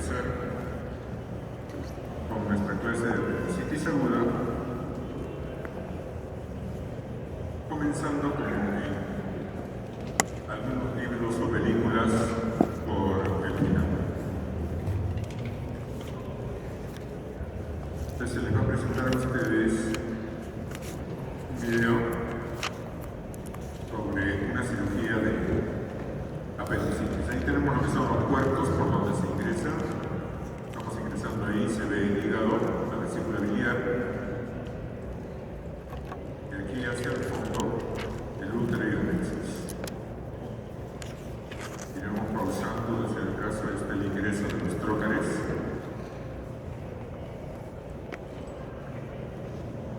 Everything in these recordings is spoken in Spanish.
empezar con nuestra clase de apendicitis aguda, comenzando con algunos libros o películas por el final. Entonces se les va a presentar a ustedes un video sobre una cirugía de apendicitis. Ahí tenemos lo que son los puertos por donde se ingresa. Estamos ingresando ahí, se ve el hígado, la vesícula biliar. Y aquí hacia el fondo, el útero y el nexus. Iremos pausando desde el caso el ingreso de los trócares.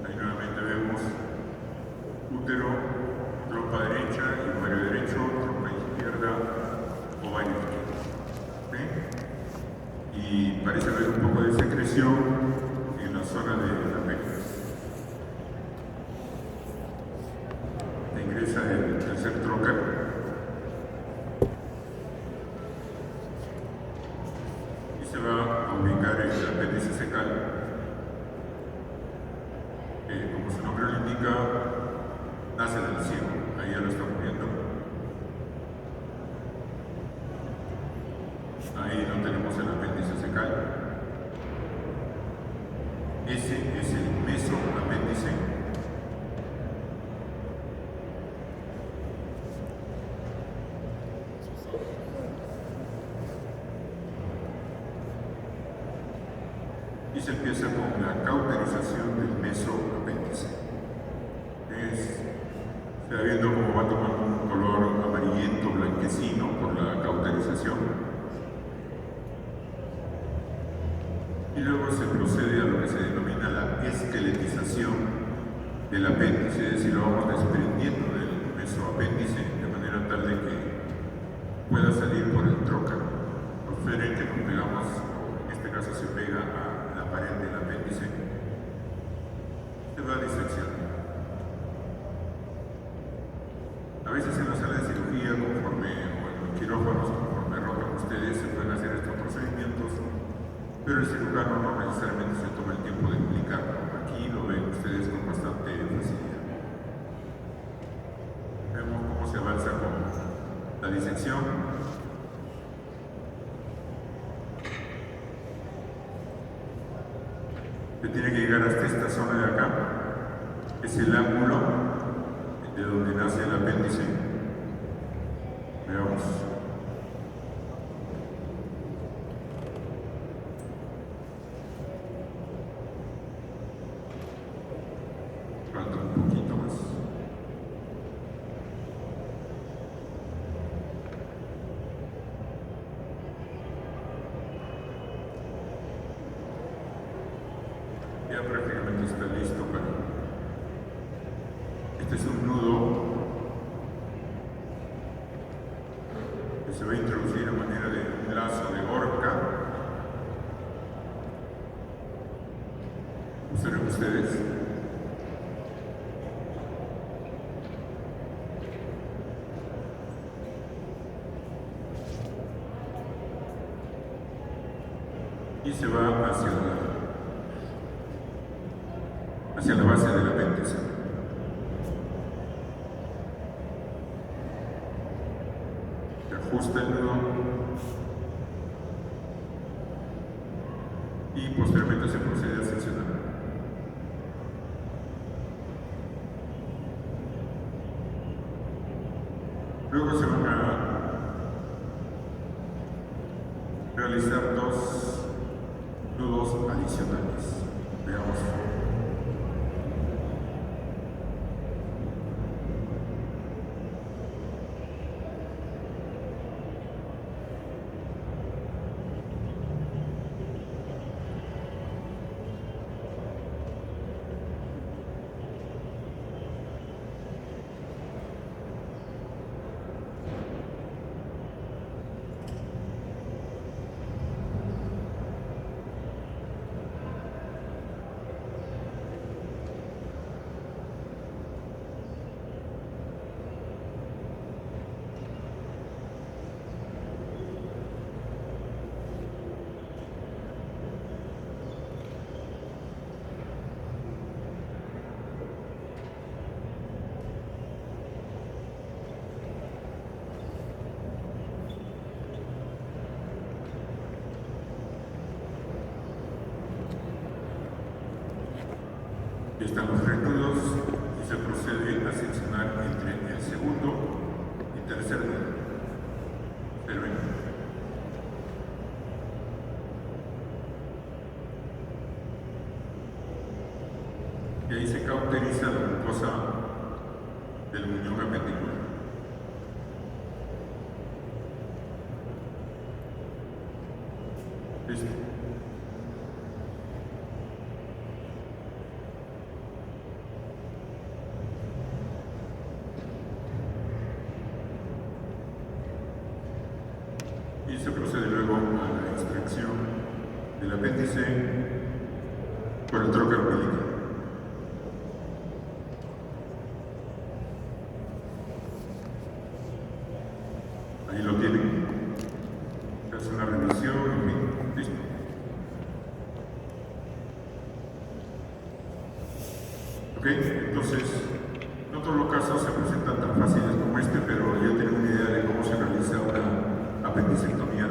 Ahí nuevamente vemos útero, trompa derecha y ovario derecho, trompa izquierda, ovario izquierdo. ¿Sí? Y parece haber un poco de secreción en la zona de la pelvis. Ingresa el tercer trócar. Y se va a ubicar en el apéndice cecal. Como su nombre lo indica, nace del cielo. Ahí ya lo estamos viendo. Ahí no tenemos el apéndice cecal. Ese es el mesoapéndice. Y se empieza con la cauterización del mesoapéndice. Se va viendo cómo va tomando un color amarillento, blanquecino por la cauterización. Y luego se procede a lo que se denomina la esqueletización del apéndice, es decir, lo vamos desprendiendo del mesoapéndice de manera tal de que pueda salir por el trócaro. Observen que nos pegamos, en este caso se pega a la pared del apéndice, se va diseccionando. A veces en la sala de cirugía, o en los quirófanos, conforme rotan ustedes, se pueden hacer estos procedimientos, pero el cirujano no necesariamente se toma el tiempo de explicarlo. Aquí lo ven ustedes con bastante facilidad. Vemos cómo se avanza con la disección. Se tiene que llegar hasta esta zona de acá. Es el ángulo de donde nace el apéndice. Veamos. Falta un poquito más. Ya prácticamente está listo para... Este es un nudo que se va a introducir a manera de un lazo de horca. Observen ustedes. Y se va hacia la base del apéndice. Se ajusta el nudo y posteriormente se procede a seccionar. Luego se van a realizar dos nudos adicionales. Veamos. Están los tres nudos y se procede a seccionar entre el segundo y tercer nudo. Observen. Y ahí se cauteriza la mucosa del muñón apendicular. ¿Listo? Y se procede luego a la extracción del apéndice por el trocar umbilical. Ahí lo tienen. Se hace una revisión, en fin, listo. Ok, entonces, no todos los casos se presentan tan fáciles como este, pero yo tengo una idea de cómo se realiza una apendicectomía.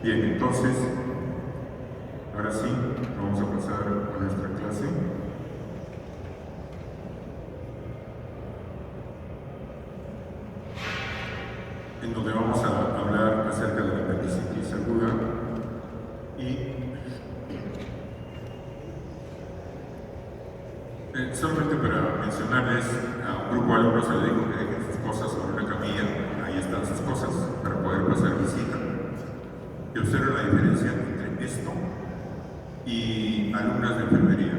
Bien, entonces, ahora sí, vamos a pasar a nuestra clase. En donde vamos a hablar acerca de la apendicitis aguda y solamente para mencionarles a un grupo de alumnos les digo que dejen sus cosas sobre una camilla, ahí están sus cosas para poder pasar visita. Y observen la diferencia entre esto y alumnas de enfermería.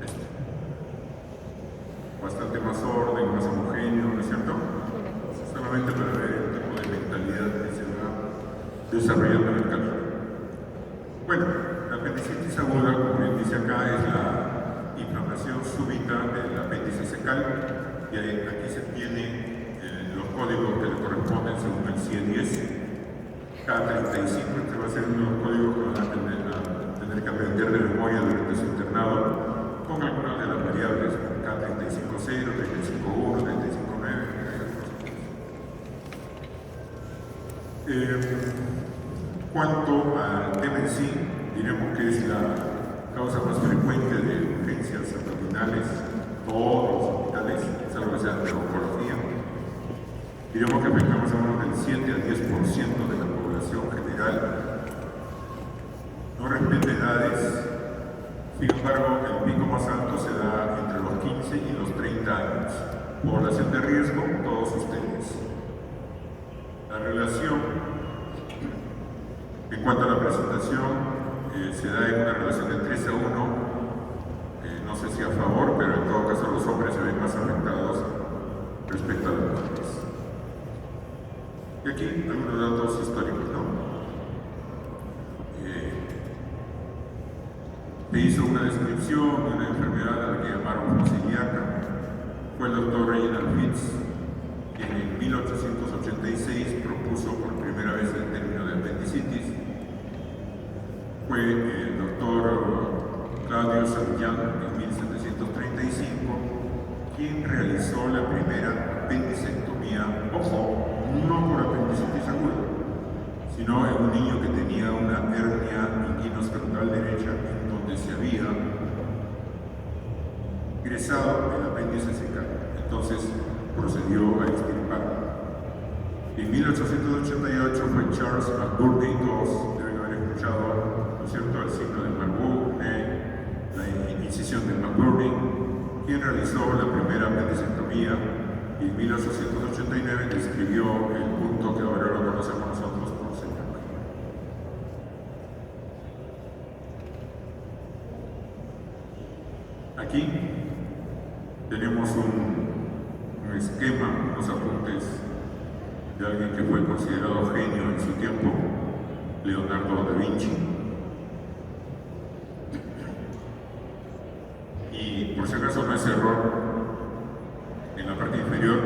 Esto. Bastante más orden, más homogéneo, ¿no es cierto? Solamente para ver el tipo de mentalidad que se va desarrollando en el camino. Bueno, la apendicitis aguda, como bien dice acá, es la inflamación súbita del apéndice secal, y aquí se tiene los códigos que le corresponden según el CIE-10. K35, este va a ser uno de los códigos que van a tener que aprender de memoria durante su internado, con algunas de las variables, K35.0, 35.1, 35.9. Cuanto al tema en sí, diremos que es la causa más frecuente de urgencias abdominales, todos los hospitales, salvo que sea de oncología. Diremos que afecta más o menos del 7 al 10% de la población general. No respeta edades, sin embargo, el pico más alto se da entre los 15 y los 30 años. Población de riesgo, todos ustedes. La relación, en cuanto a la presentación, se da en una relación de 3 a 1, no sé si a favor, pero en todo caso los hombres se ven más afectados respecto a las mujeres. Y aquí algunos datos históricos, ¿no? Se hizo una descripción de una enfermedad a la que llamaron fociliaca. Fue el doctor Reginald Fitz, quien en 1886 propuso por primera vez el término de apendicitis. Fue el doctor Claudio Savian en 1735 quien realizó la primera apendicectomía, ojo, no por apendicitis aguda, sino en un niño que tenía una hernia inguinoscrotal derecha en donde se había ingresado el apéndice secal. Entonces procedió a extirparlo. En 1888 fue Charles McBurney, todos deben haber escuchado, ¿no es cierto?, el signo de McBurney, la incisión de McBurney, quien realizó la primera apendicectomía y en 1889 describió el punto que ahora lo conocemos nosotros por señal. Aquí tenemos un esquema, unos apuntes de alguien que fue considerado genio en su tiempo, Leonardo da Vinci. Y por si acaso no es error, en la parte inferior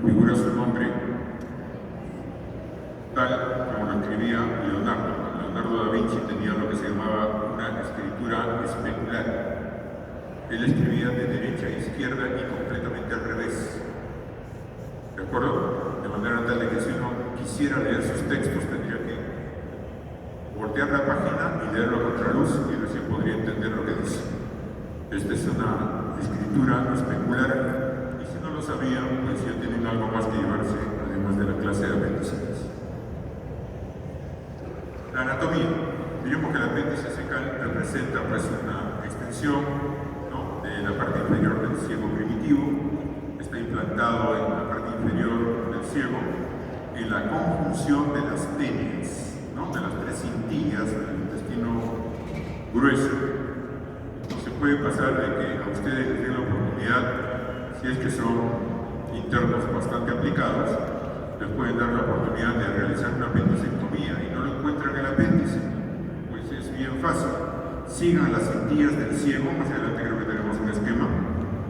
figura su nombre tal como lo escribía Leonardo. Leonardo da Vinci tenía lo que se llamaba una escritura especular. Él escribía de derecha a izquierda y completamente al revés. ¿De acuerdo? De manera tal de que si uno quisiera leer sus textos tendría que voltear la página y leerlo a contraluz y recién podría entender lo que dice. Esta es una escritura especular y si no lo sabían, pues ya tienen algo más que llevarse, además de la clase de apendicitis. La anatomía. Diremos que el apéndice secal representa pues, una extensión, ¿no?, de la parte inferior del ciego primitivo. Está implantado en la parte inferior del ciego en la conjunción de las tenias, ¿no?, de las tres cintillas del intestino grueso. No se puede pasar de que a ustedes les den la oportunidad, si es que son internos bastante aplicados, les pueden dar la oportunidad de realizar una apendicectomía y no lo encuentran el apéndice. Pues es bien fácil. Sigan las cintillas del ciego, más adelante creo que tenemos un esquema,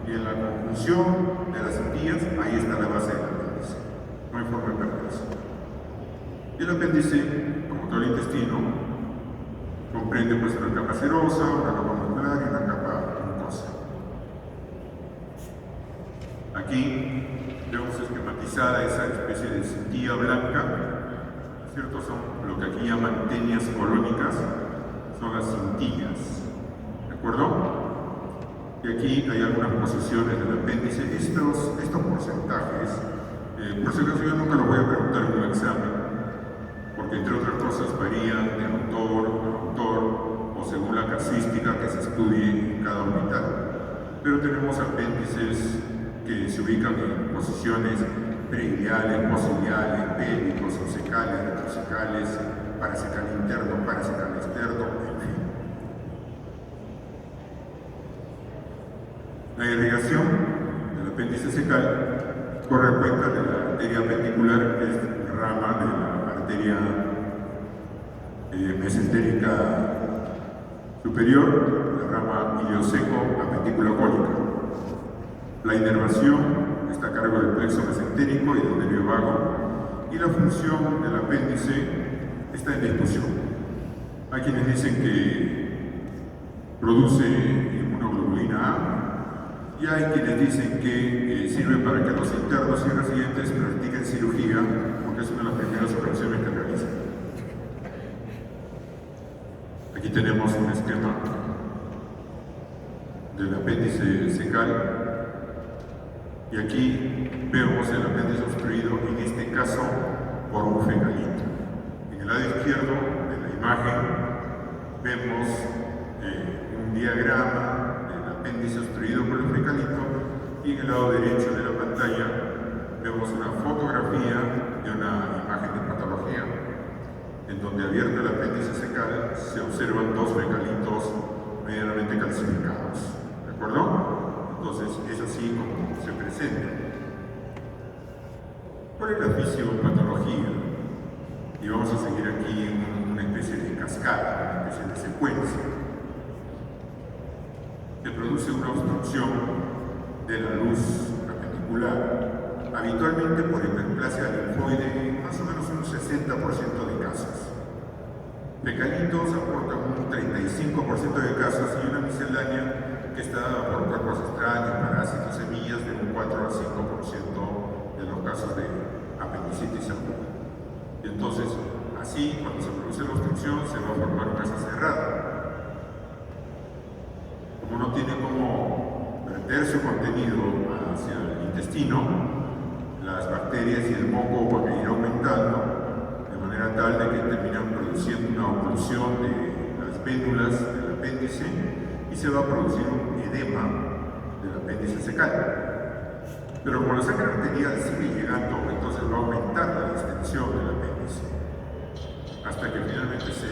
y en la conjunción de las cintillas, ahí está la base del apéndice. No hay forma de perderse. Y el apéndice, como todo el intestino, comprende pues una capa serosa, una capa muscular y una capa mucosa. Aquí vemos esquematizada esa especie de cintilla blanca, ¿cierto? Son lo que aquí llaman tenias colónicas, son las cintillas, ¿de acuerdo? Y aquí hay algunas posiciones del apéndice. Estos porcentajes, por si acaso yo nunca lo voy a preguntar en un examen, porque entre otras cosas varían de autor a autor o según la casuística que se estudie en cada hospital. Pero tenemos apéndices que se ubican en posiciones preideales, posideales, pélvicos, obsecales, retrosecales, paracecal interno, paracecal externo, en fin. La irrigación del apéndice secal corre a cuenta de la arteria apendicular, que es rama de la arteria mesentérica superior, la rama ilioseco-apendicula-cólica. La inervación está a cargo del plexo mesentérico y del nervio vago, y la función del apéndice está en discusión. Hay quienes dicen que produce inmunoglobulina A, y hay quienes dicen que sirve para que los internos y residentes practiquen cirugía, porque es una de las primeras operaciones que realizan. Aquí tenemos un esquema del apéndice secal. Y aquí vemos el apéndice obstruido, en este caso por un fecalito. En el lado izquierdo de la imagen vemos un diagrama del apéndice obstruido por el fecalito y en el lado derecho de la pantalla vemos una fotografía de una imagen de patología en donde abierto el apéndice secal se observan dos fecalitos medianamente calcificados. ¿De acuerdo? Entonces es así como se presenta. ¿Cuál es la fisiopatología? Y vamos a seguir aquí en una especie de cascada, una especie de secuencia. Se produce una obstrucción de la luz apendicular, habitualmente por hiperplasia linfoide en más o menos un 60% de casos. Fecalitos aportan un 35% de casos y una miscelánea que está dada por cuerpos extraños, parásitos, semillas, de un 4 al 5% de los casos de apendicitis aguda. Y entonces, así, cuando se produce la obstrucción, se va a formar una masa cerrada. Como no tiene cómo verter su contenido hacia el intestino, las bacterias y el moco van a ir aumentando de manera tal de que terminan produciendo una oclusión de las vénulas del apéndice y se va a producir un edema del apéndice secal. Pero como la sangre arterial sigue llegando, entonces va a aumentar la distensión del apéndice, hasta que finalmente se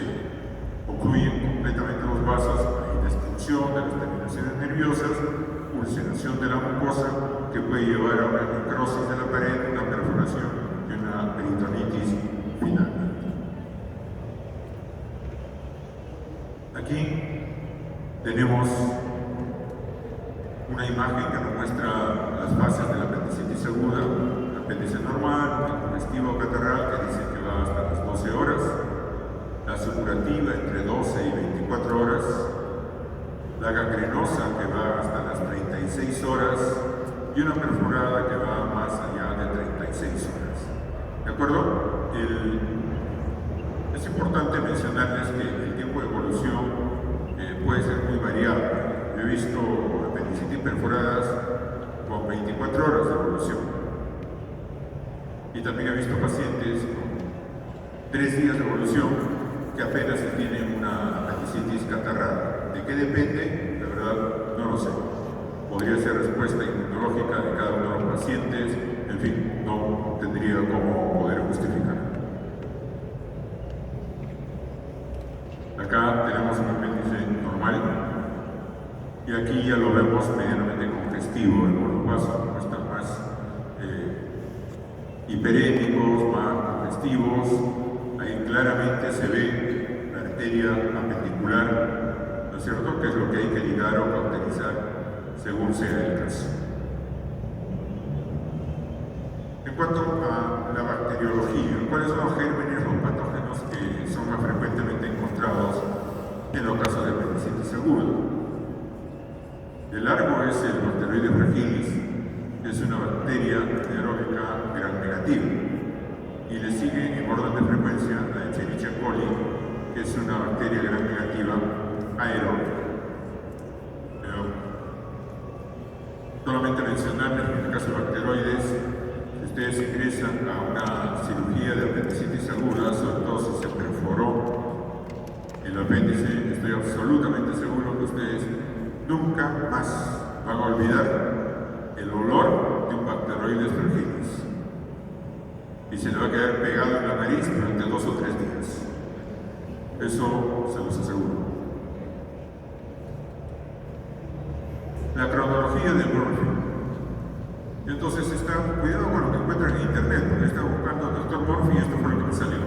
ocluyen completamente los vasos, hay destrucción de las terminaciones nerviosas, ulceración de la mucosa, que puede llevar a una necrosis de la pared, una perforación y una peritonitis final. Aquí tenemos una imagen que nos muestra las fases de la apendicitis aguda, el apéndice normal, el congestivo catarral que dice que va hasta las 12 horas, la supurativa entre 12 y 24 horas, la gangrenosa que va hasta las 36 horas y una perforada que va más allá de 36 horas. ¿De acuerdo? Es importante mencionarles que he visto apendicitis perforadas con 24 horas de evolución. Y también he visto pacientes con 3 días de evolución que apenas tienen una apendicitis catarrada. ¿De qué depende? La verdad, no lo sé. Podría ser respuesta inmunológica de cada uno de los pacientes, en fin, no tendría cómo poder justificar. Acá tenemos un apéndice normal y aquí ya lo vemos medianamente congestivo, algunos vasos están más hiperémicos, más congestivos. Ahí claramente se ve la arteria apendicular, ¿no es cierto?, que es lo que hay que ligar o cauterizar según sea el caso. En cuanto a la bacteriología, ¿cuáles son los gérmenes o patógenos que son más frecuentemente encontrados en los casos de apendicitis aguda? El largo es el Bacteroides fragilis, que es una bacteria anaeróbica gram negativa, y le sigue en orden de frecuencia la Escherichia coli, que es una bacteria gram negativa aeróbica. Solamente mencionarles que en el caso de bacteroides, si ustedes ingresan a una cirugía de apendicitis aguda, sobre todo si se perforó el apéndice, estoy absolutamente seguro que ustedes nunca más van a olvidar el olor de un Bacteroides fragilis. Y se le va a quedar pegado en la nariz durante 2 o 3 días. Eso se los aseguro. La cronología de Murphy. Entonces cuidado con lo que encuentran en internet, porque está buscando al Dr. Murphy y esto fue lo que me salió.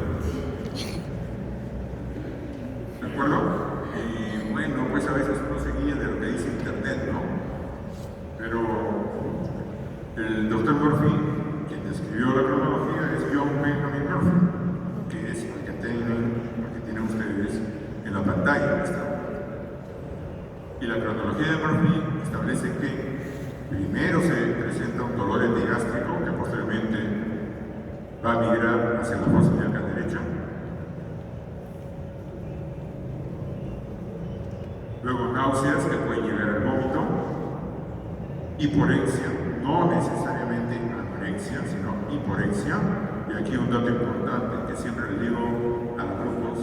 ¿De acuerdo? Y bueno, pues a veces uno se guía de lo que dice internet, ¿no? Pero el Dr. Murphy, quien describió la cronología, es John Benjamin Murphy, que es el que tienen ustedes en la pantalla. Y la cronología de Murphy establece que primero se presenta un dolor epigástrico que posteriormente va a migrar hacia la fosa ilíaca derecha. Luego náuseas que pueden llegar al vómito, hiporexia, no necesariamente anorexia, sino hiporexia. Y aquí un dato importante que siempre le digo a los grupos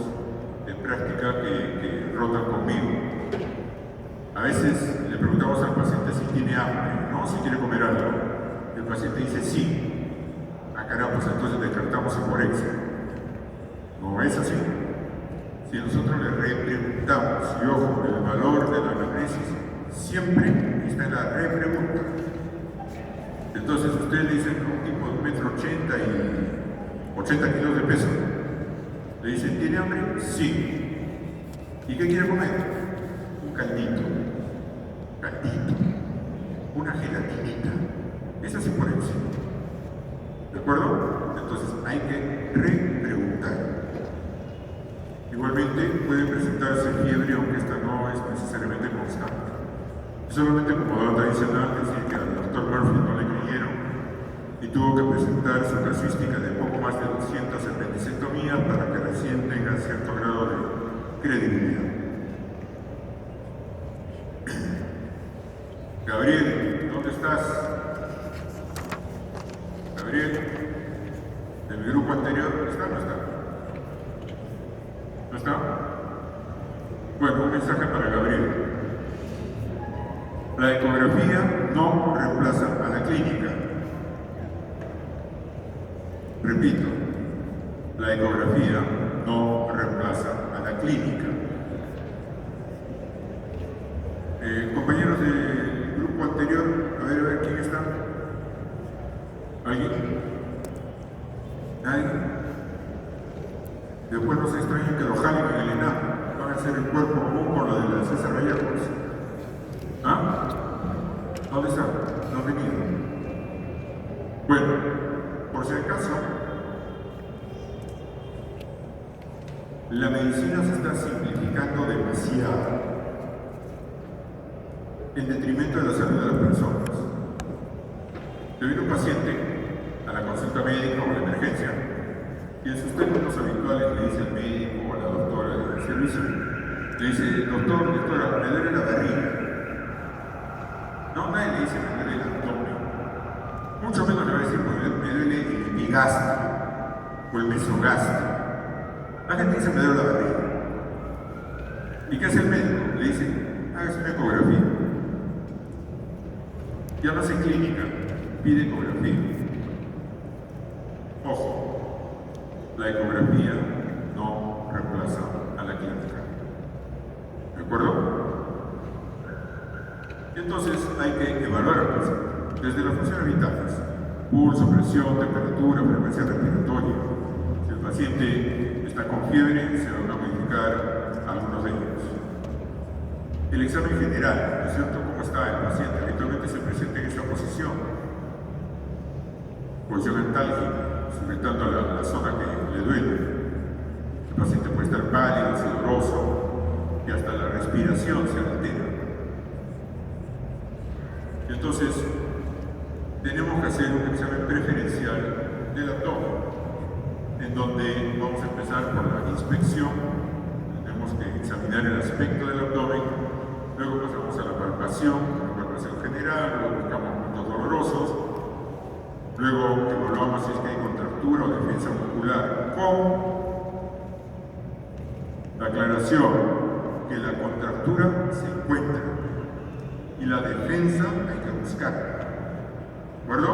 de práctica que rotan conmigo. A veces le preguntamos al paciente si tiene hambre, ¿no? Si quiere comer algo. El paciente dice sí. Ah, caramba, pues entonces descartamos hiporexia. No es así. Si nosotros le repreguntamos, y ojo, el valor de la anamnesis siempre está en la repregunta. Entonces usted le dice a un tipo de 1,80 m y 80 kilos de peso. Le dice, ¿tiene hambre? Sí. ¿Y qué quiere comer? Un caldito, una gelatinita. Esa es hiporexia. ¿De acuerdo? Entonces hay que repreguntar. Igualmente puede presentarse fiebre, aunque esta no es necesariamente constante. Solamente como dato adicional, decir que al Dr. Murphy no le creyeron y tuvo que presentar su casuística de poco más de 200 apendicectomías para que recién tenga cierto grado de credibilidad. Gabriel, ¿dónde estás? Gabriel, ¿de mi grupo anterior está o no está? ¿No está? Bueno, un mensaje para Gabriel. La ecografía no reemplaza a la clínica. Repito, la ecografía no reemplaza a la clínica. Compañeros del grupo anterior, a ver quién está. ¿Alguien? ¿Nadie? Después no se extrañen que lo jalen en el ENAM. Van a hacer el cuerpo común por lo de la César Gallegos. ¿Ah? ¿Dónde está? No han venido. Bueno, por si acaso, la medicina se está simplificando demasiado en detrimento de la salud de las personas. Te viene un paciente a la consulta médica o a la emergencia y en sus términos habituales le dice al médico o a la doctora del servicio, le dice, doctora, me duele la barriga. No, nadie le dice me duele el abdomen. Mucho menos le va a decir me duele el epigastrio o el mesogastrio. La gente dice me duele la barriga. ¿Y qué hace el médico? Le dice, hágase una ecografía. Ya no hace clínica, pide ecografía. Ojo, la ecografía no reemplaza a la clínica. ¿De acuerdo? Entonces hay que evaluar al paciente desde las funciones vitales: pulso, presión, temperatura, frecuencia respiratoria. Si el paciente está con fiebre, se van a modificar algunos de ellos. El examen general, ¿no es cierto? ¿Cómo está el paciente? Habitualmente se presenta en esta posición antálgica, sujetando la zona que le duele. El paciente puede estar pálido, sudoroso, y hasta la respiración se altera. Entonces, tenemos que hacer un examen preferencial del abdomen, en donde vamos a empezar por la inspección. Tenemos que examinar el aspecto del abdomen, luego pasamos a la palpación general, luego buscamos puntos dolorosos, luego evaluamos si es que hay contractura o defensa muscular, con la aclaración que la contractura se encuentra y la defensa hay que buscar. ¿De acuerdo?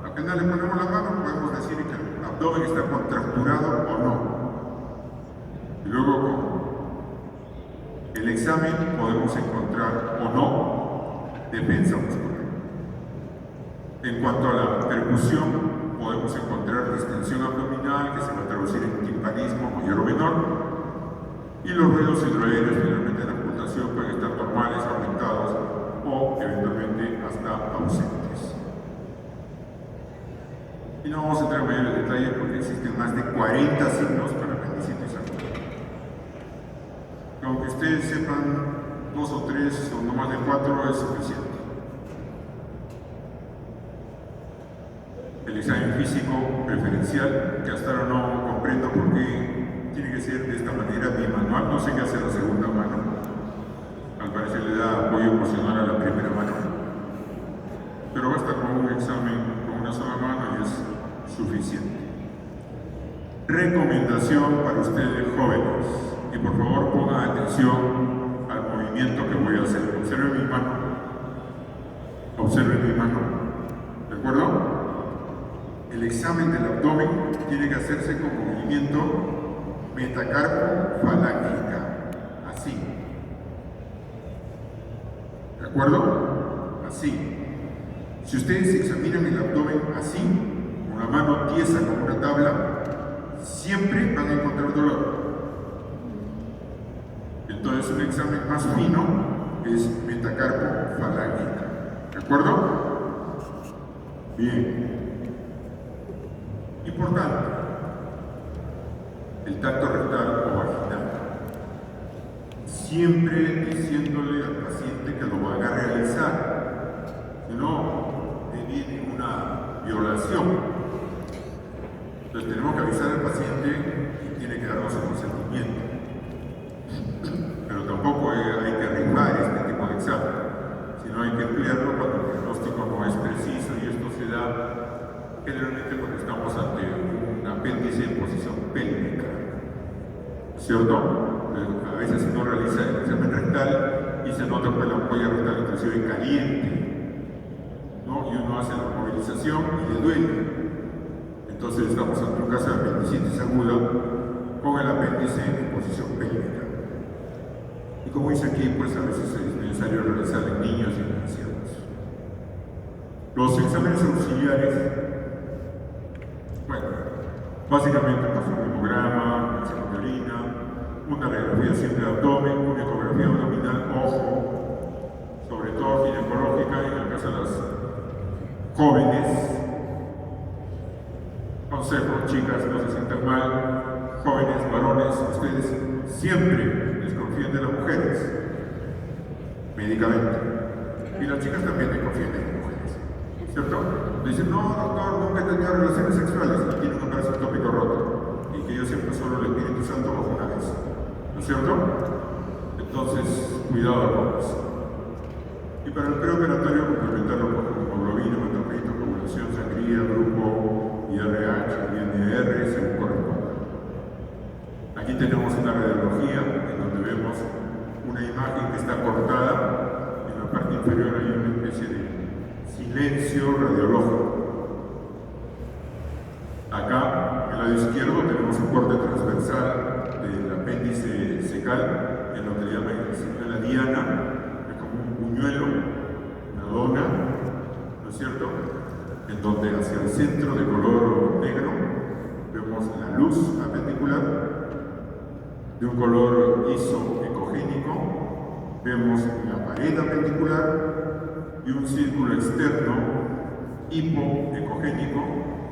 Apenas le ponemos la mano, podemos decir que el abdomen está contracturado o no. Y luego con el examen podemos encontrar o no defensa muscular. En cuanto a la percusión, podemos encontrar distensión abdominal que se va a traducir en timpanismo mayor o menor, y los ruidos hidroaéreos, finalmente la ocultación, pueden estar normales, aumentados o eventualmente hasta ausentes. Y no vamos a entrar en mayores detalles porque existen más de 40 signos para apendicitis aguda. Aunque ustedes sepan 2 o 3 o no más de 4 es suficiente. El examen físico preferencial, que hasta ahora no comprendo por qué tiene que ser de esta manera bimanual, no sé qué hace la segunda mano. Al parecer le da apoyo emocional a la primera mano. Pero basta con un examen con una sola mano y es suficiente. Recomendación para ustedes jóvenes, y por favor pongan atención al movimiento que voy a hacer. Observen mi mano. Observen mi mano. ¿De acuerdo? El examen del abdomen tiene que hacerse con movimiento metacarpo-falángica. Así. ¿De acuerdo? Así. Si ustedes examinan el abdomen así, con la mano tiesa como una tabla, siempre van a encontrar dolor. Entonces, un examen más fino es metacarpo-falángica. ¿De acuerdo? Bien. Importante, el tacto rectal o vaginal. Siempre diciéndole al paciente que lo van a realizar, si no, viene una violación. Entonces tenemos que avisar al paciente y tiene que darnos el consentimiento. Pero tampoco hay que arriesgar este tipo de examen, sino hay que emplearlo cuando el diagnóstico no es preciso, y esto se da generalmente cuando estamos ante un apéndice en posición pélvica, ¿cierto? A veces uno realiza el examen rectal y se nota que la ampolla rectal inclusive caliente, ¿no? Y uno hace la movilización y le duele. Entonces estamos ante un caso de apendicitis aguda con el apéndice en posición pélvica. Y como dice aquí, pues a veces es necesario realizar en niños y en ancianos. Los exámenes auxiliares, bueno, básicamente pues un hemograma, examen de orina, una radiografía simple de abdomen, una ecografía abdominal, ojo, sobre todo ginecológica, en el caso de las jóvenes. Consejo, chicas, no se sientan mal, jóvenes, varones, ustedes siempre desconfíen de las mujeres, médicamente, y las chicas también desconfíen de las mujeres, ¿cierto? Dicen, no, doctor, nunca he tenido relaciones sexuales, y tiene un embarazo ectópico roto, y que yo siempre solo el Espíritu Santo bajo una vez, ¿no es cierto? Entonces, cuidado con eso. Y para el preoperatorio complementarlo con hemoglobina, hematocrito, coagulación, sangría, grupo IRH, INR, según corresponda. Aquí tenemos una radiología en donde vemos una imagen que está cortada. En la parte inferior hay una especie de silencio radiológico. Acá, en el lado izquierdo, tenemos un corte transversal del apéndice secal, en lo que le llaman el signo de la diana, que es como un buñuelo, una dona, ¿no es cierto? En donde hacia el centro de color negro vemos la luz apendicular, de un color isoecogénico, vemos la pared apendicular y un círculo externo hipoecogénico,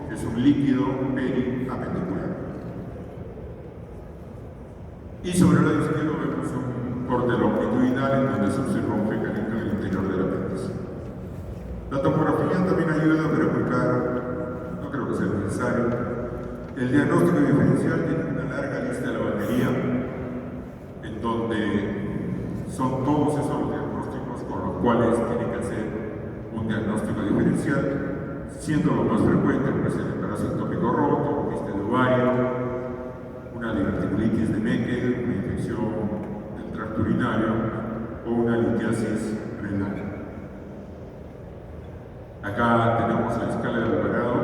que es un líquido periapendicular. Y sobre el lado izquierdo vemos un corte longitudinal en donde se observa un mecanismo en el interior del apéndice. La tomografía también ayuda a verificar, no creo que sea necesario, el diagnóstico diferencial. Tiene una larga lista de lavandería en donde son todos esos diagnósticos con los cuales tiene que hacer un diagnóstico diferencial, siendo lo más frecuente pues el embarazo ectópico roto, quiste de ovario, una diverticulitis de Meckel, una infección del tracto urinario o una litiasis renal. Acá tenemos la escala de Alvarado,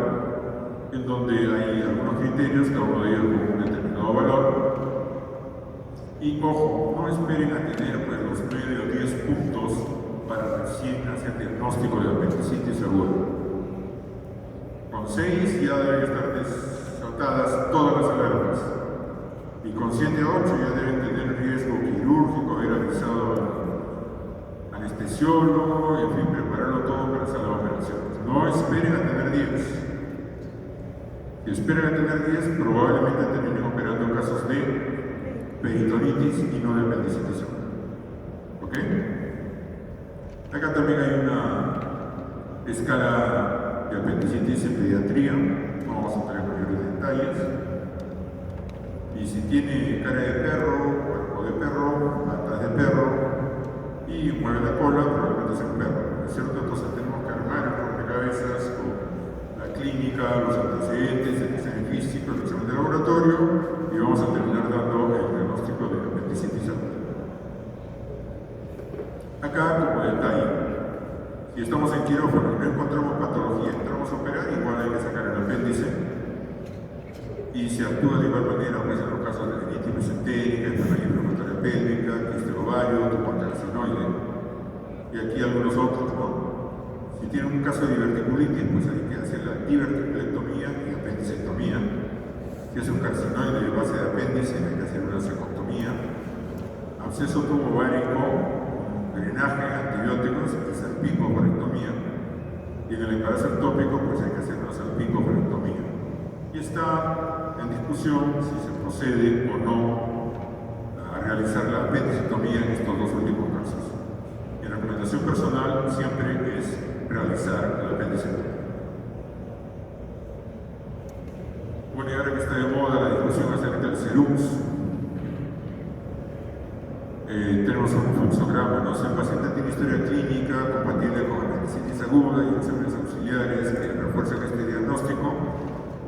en donde hay algunos criterios, cada uno de ellos con un determinado valor. Y ojo, no esperen a tener pues, los 9 o 10 puntos para recién hacer diagnóstico de apendicitis aguda. Con 6 ya deben estar desatadas todas las alarmas. Y con 7 a 8 ya deben tener riesgo quirúrgico, haber avisado al anestesiólogo, en fin, prepararlo todo para hacer la operación. No esperen a tener 10. Si esperan a tener 10, probablemente terminen operando casos de peritonitis y no de apendicitis. ¿Ok? Acá también hay una escala de apendicitis en pediatría. No vamos a entrar en mayores detalles. Y si tiene cara de perro, cuerpo de perro, patas de perro y mueve la cola, probablemente sea un perro. ¿Es cierto? Entonces tenemos que armar el rompecabezas con la clínica, los antecedentes, el examen físico, el examen de laboratorio y vamos a terminar dando el diagnóstico de apendicitis aguda. Acá, como detalle, si estamos en quirófano y no encontramos patología, entramos a operar, igual hay que sacar el apéndice y se actúa de igual manera pues, en los casos de rinitis mesentérica, enfermedad inflamatoria pélvica, quiste de ovario, tumor carcinoide y aquí algunos otros, ¿no? Si tienen un caso de diverticulitis, pues hay que hacer la diverticulectomía y apendicectomía. Si es un carcinoide de base de apéndice, hay que hacer una cectomía. Absceso tubovárico, drenaje, antibióticos y salpingofarectomía. Y en el embarazo ectópico, pues hay que hacer una salpingofarectomía. Y está en discusión si se procede o no a realizar la apendicectomía en estos dos últimos casos. Mi recomendación personal siempre es realizar la apendicectomía. Bueno, y ahora que está de moda la discusión acerca del CERUX, tenemos un fluxograma, ¿no? Si el paciente tiene historia clínica compatible con apendicitis aguda y exámenes auxiliares que refuerzan este diagnóstico,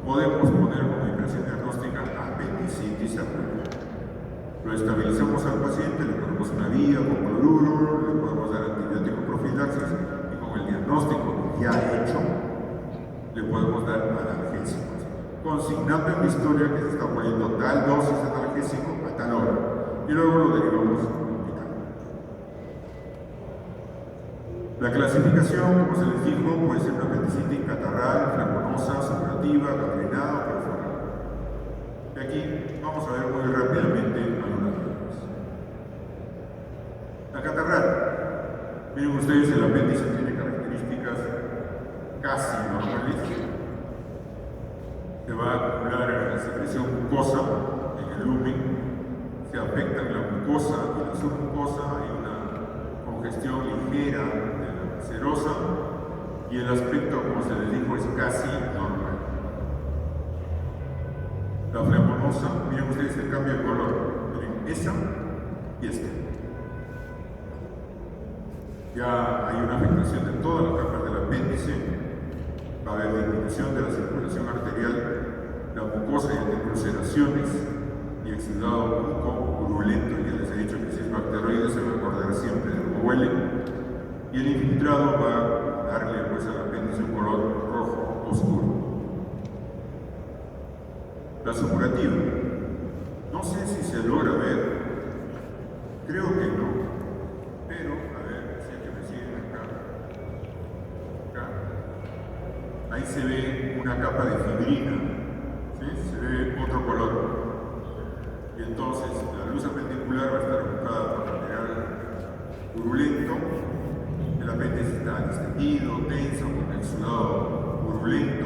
podemos poner como impresión diagnóstica apendicitis aguda. Lo estabilizamos al paciente, le ponemos una vía con cloruro, le podemos dar antibiótico profilaxis y con el diagnóstico ya hecho, le podemos dar analgésicos, consignando en la historia que se está poniendo tal dosis de analgésico a tal hora y luego lo derivamos al hospital. La clasificación, como se les dijo, puede ser una apendicitis catarral, flemonosa, supurativa, gangrenada o perforal. Y aquí vamos a ver muy rápidamente algunas de ellas. La catarral. Miren ustedes, el apéndice tiene características casi normales. Se va a acumular la secreción mucosa en el lumen, se afectan la mucosa y la submucosa, hay una congestión ligera de la serosa y el aspecto, como se les dijo, es casi normal. La flemonosa, miren ustedes el cambio de color, miren esa y esta. Ya hay una afectación de todas las capas del apéndice, va a haber disminución de la circulación arterial, la mucosa y de ulceraciones y exudado muco purulento. Ya les he dicho que si es bacteroide se va a acordar siempre de cómo huele, y el infiltrado va a darle pues al apéndice un color rojo oscuro. La supurativa, no sé si se logra ver, creo que no, pero a ver si es que me siguen acá. Ahí se ve una capa de fibrina, ¿sí? Se ve otro color, y entonces la luz apendicular va a estar enfocada por material purulento. El apéndice está distendido, tenso, con exudado purulento,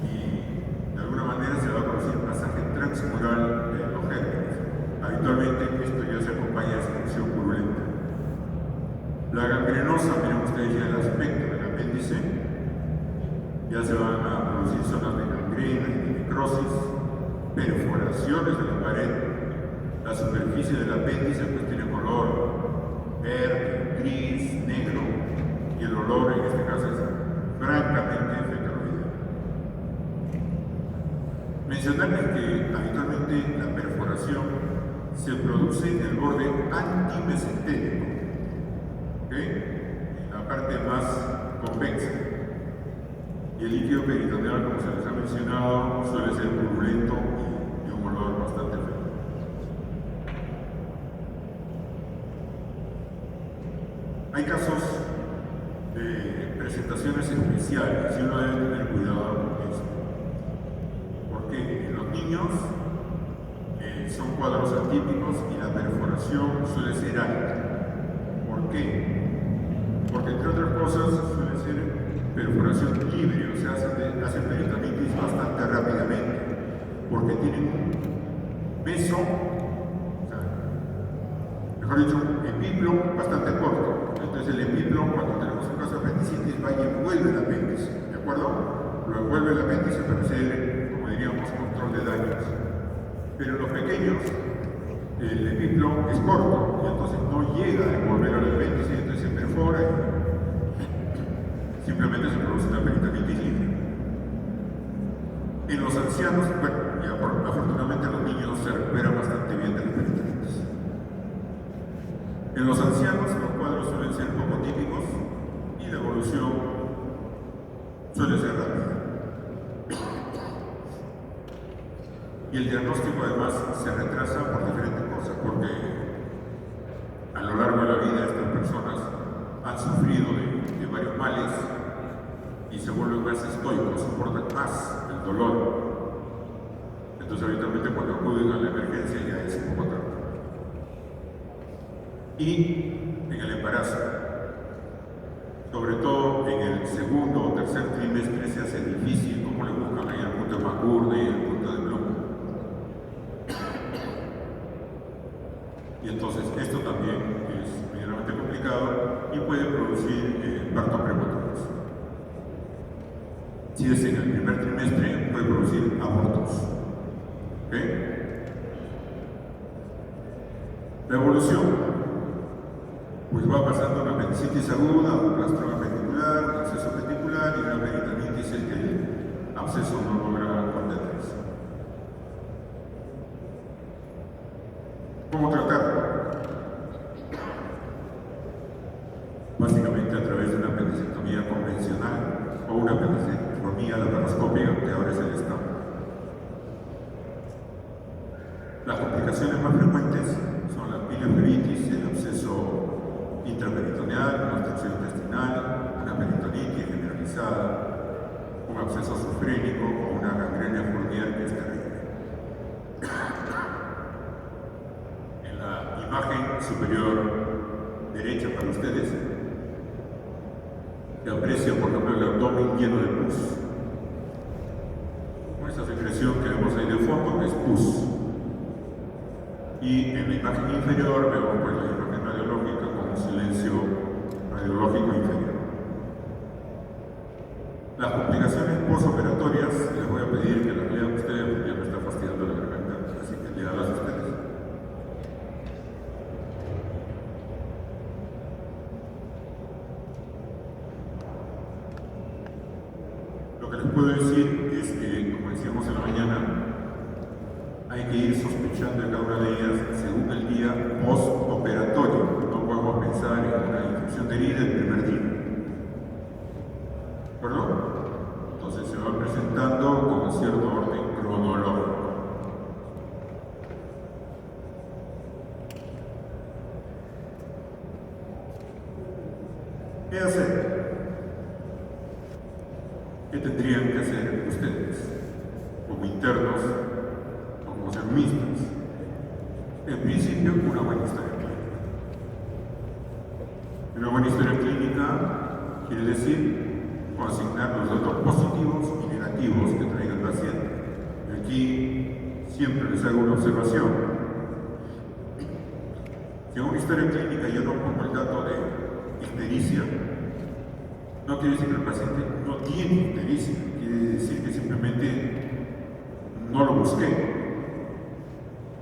y de alguna manera se va a producir pasaje transmural de los gérmenes. Habitualmente esto ya se acompaña de excreción purulenta. La gangrenosa, miren ustedes ya el aspecto del apéndice, ya se van a producir zonas de gangrena y de necrosis, perforaciones de la pared. La superficie del apéndice pues tiene color verde, gris, negro, y el olor en este caso es francamente fecaloide. Mencionarles que habitualmente la perforación se produce en el borde antimesentérico, ¿okay? En la parte más convexa. Y el líquido peritoneal, como se les ha mencionado, suele ser purulento y de un olor bastante feo. Hay casos de presentaciones especiales y uno debe tener cuidado con esto, porque en los niños son cuadros atípicos y la perforación suele ser alta. ¿Por qué? Porque entre otras cosas suele ser perforación libre, o sea, hacen peritonitis bastante rápidamente, porque tienen un meso, o sea, mejor dicho, un epiplo bastante corto. Entonces el epiplo, cuando tenemos un caso de apendicitis, va y envuelve el apéndice, ¿de acuerdo? Lo envuelve el apéndice para hacer, como diríamos, control de daños. Pero en los pequeños, el epiplo es corto, y entonces no llega a envolver al apéndice, y entonces se perfora y simplemente se produce una peritonitis libre. En los ancianos, bueno, ya afortunadamente los niños se recuperan bastante bien de la peritonitis. En los ancianos los cuadros suelen ser poco típicos y la evolución suele ser rápida. Y el diagnóstico además se retrasa por diferentes cosas, porque a lo largo de la vida estas personas han sufrido de varios males y se vuelven más estoicos, soportan más el dolor. Entonces habitualmente cuando acuden a la emergencia ya es un poco tarde. Y en el embarazo, sobre todo en el segundo o tercer trimestre, se hace difícil cómo le buscan ahí el punto de McCurdy y el punto de Bloom. Y entonces esto también es medianamente complicado y puede producir partos prematuros. Si es en el primer trimestre, puede producir abortos. ¿Okay? La evolución, pues va pasando una apendicitis aguda, un plastrón apendicular, un absceso apendicular y una peritonitis es que el absceso no logra contenerse. ¿Cómo tratarlo? Básicamente a través de una apendicectomía convencional o una apendicectomía laparoscópica, que ahora es el estándar. Las complicaciones más frecuentes son la pieleflebitis, el absceso intraperitoneal, una obstrucción intestinal, una peritonitis generalizada, un absceso sufrénico o una gangrena furnial que es terrible. En la imagen superior derecha para ustedes, se aprecia por ejemplo el abdomen lleno de pus. Con esa secreción que vemos ahí de fondo es pus. Y en la imagen inferior vemos pues la imagen radiológica con un silencio radiológico inferior. Las complicaciones postoperatorias, les voy a pedir que las lean ustedes porque ya me está fastidiando la garganta, así que léalas ustedes. Lo que les puedo decir es que, como decíamos en la mañana, hay que ir sospechando de cada una de ellas según el día postoperatorio. No podemos pensar en una infección de herida el primer día. ¿De acuerdo? Entonces se va presentando con cierto orden cronológico. ¿Qué hacer? ¿Qué tendrían que hacer ustedes, como internos o como semistas? En principio, una buena historia clínica. Una buena historia clínica quiere decir consignar los datos positivos y negativos que traiga el paciente. Y aquí siempre les hago una observación. Si en una historia clínica yo no pongo el dato de ictericia, no quiere decir que el paciente no tiene ictericia, quiere decir que simplemente no lo busqué.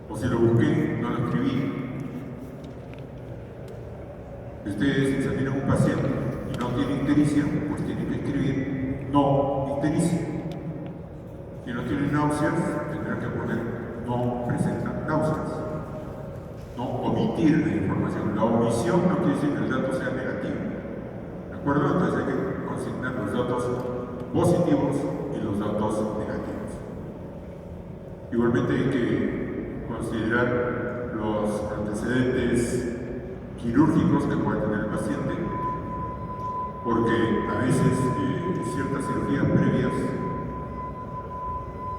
O si lo busqué, no lo escribí. Si ustedes examinan a un paciente y no tiene ictericia, pues tienen que escribir no ictericia. Si no tiene náuseas, tendrán que poner no presenta náuseas. No omitir la información. La omisión no quiere decir que el dato sea negativo. ¿De acuerdo? Entonces hay que consignar los datos positivos y los datos negativos. Igualmente hay que considerar los antecedentes quirúrgicos que puede tener el paciente, porque a veces ciertas cirugías previas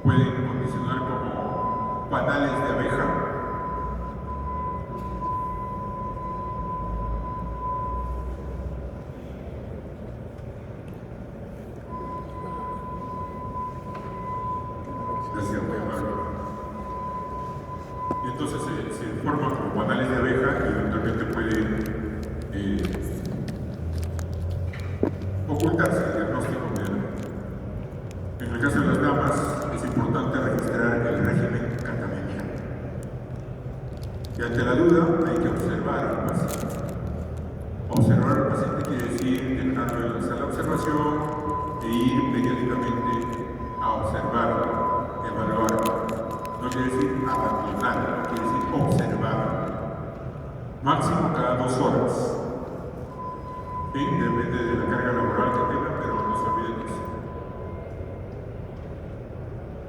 pueden condicionar como panales de abeja. Gracias, muy amable. Y entonces se forman como panales de abeja y eventualmente pueden ocultarse el diagnóstico mediano. En el caso de las damas es importante registrar el régimen catameniano. Y ante la duda hay que observar al paciente. Observar al paciente quiere decir dejarlo en la sala de observación e ir periódicamente a observarlo, evaluarlo. No quiere decir abandonarlo, quiere decir observarlo. Máximo cada 2 horas. ¿Sí? Depende de la carga laboral que tengan, pero no se olviden de eso.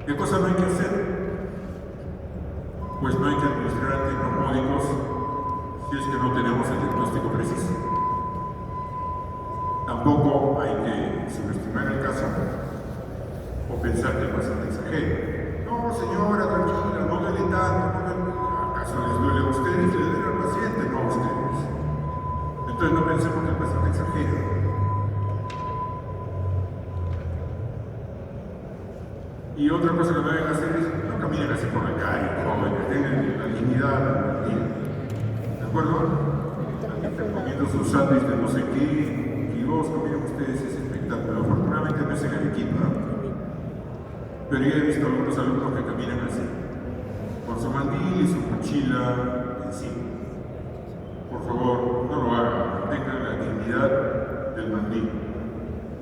¿Qué cosa no hay que hacer? Pues no hay que administrar antiespasmódicos si es que no tenemos el diagnóstico preciso. Tampoco hay que subestimar el caso o pensar que el paciente exagera. No, señora, tranquila, no duele tanto, no duele. ¿Acaso les duele a ustedes? ¿Le duele al paciente? No a ustedes. Entonces no pensemos que el paciente exagera. Y otra cosa que deben hacer es no caminen así por la calle, jóvenes, tengan la dignidad. ¿De acuerdo? Están comiendo sus sándwiches de no sé qué, y vos miren ustedes ese espectáculo. Afortunadamente no es en Arequipa, pero yo he visto algunos alumnos que caminan así, con su mandil y su mochila encima. Por favor, no lo hagan, mantengan la dignidad del mandil,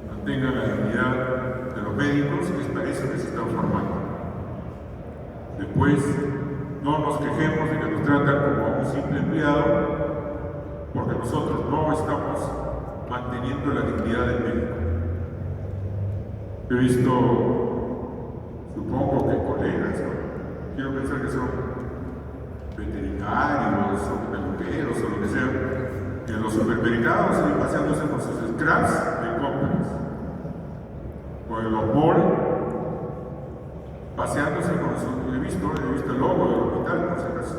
mantengan la dignidad de los médicos, que es para eso que se están formando. Después, no nos quejemos de que nos tratan como a un simple empleado, porque nosotros no estamos manteniendo la dignidad del médico. He visto, supongo que colegas, ¿no? Quiero pensar que son veterinarios o peluqueros o lo que sea, que en los supermercados siguen paseándose con sus scraps de compras, o en los malls, paseándose con sus, he visto el logo del hospital, por si acaso,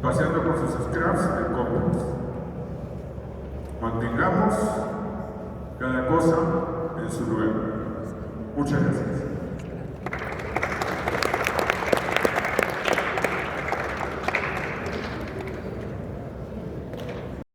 paseando con sus scraps de compras. Mantengamos cada cosa en su lugar. Muchas gracias.